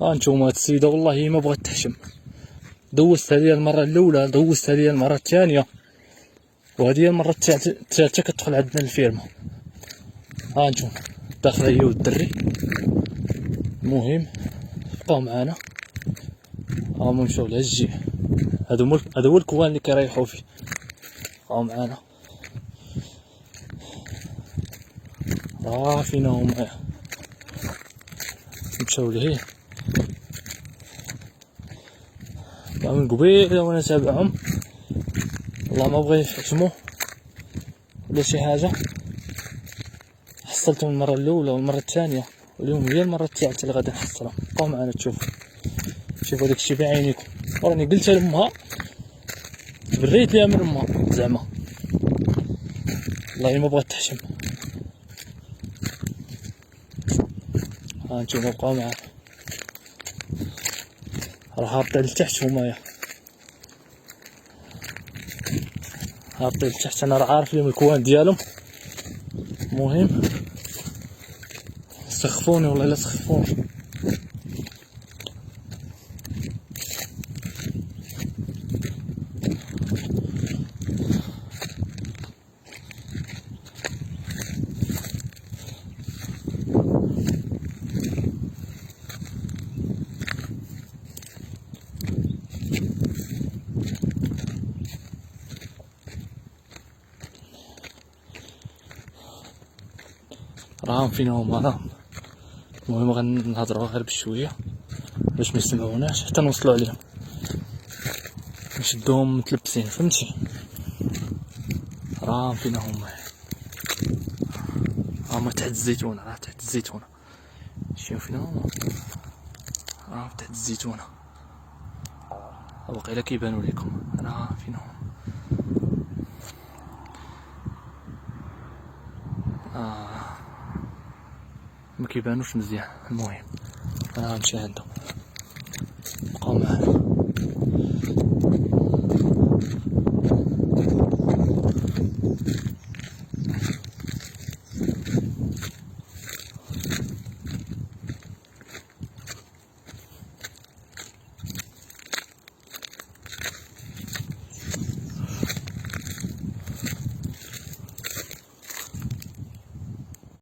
ها انتوما هاد السيدة والله ما بغات تحشم، دوزتها ليا المرة الأولى، دوزتها ليا المرة الثانية، وهذه هي المرة الثالثة كتدخل عندنا الفيرما. ها انتوما داخلة هي والدري. المهم بقاو معانا، هاهما مشاو لهالجي، هذا هو الكوان اللي كيريحو فيه. بقاو معانا، راه فينا هما مشاو لهيه من قبيله وانا تابعهم. والله ما بغا يحشمو ولا شي حاجة، حصلتهم المرة الأولى والمرة الثانية، واليوم هي المرة الثالثة اللي غادي نحصلهم. بقاو معانا تشوفوا داكشي بعينيكم. وراني قلتها لامها، بريت ليها من امها زعما، والله ما بغات تحشم. ها انتوما بقاو معانا، راه هابطين لتحت همايا، هابطين لتحت. انا راه عارف لهم الكوان ديالهم. المهم سخفوني والله الا سخفوني. راهم فينا هما راهم. المهم غنهضروا غير بشويه باش ما يسمعوناش حتى نوصلوا عليهم، نشدوهم متلبسين فهمتي. راهم فينا هما تحت الزيتونه، راه تحت الزيتونه. شوف فينا هما، راهم تحت الزيتونه. واقيلا كيبانوا لكم، راه فينا هما. ما كيبانوش مزيان. المهم انا غنمشي عندهم، بقاو معانا.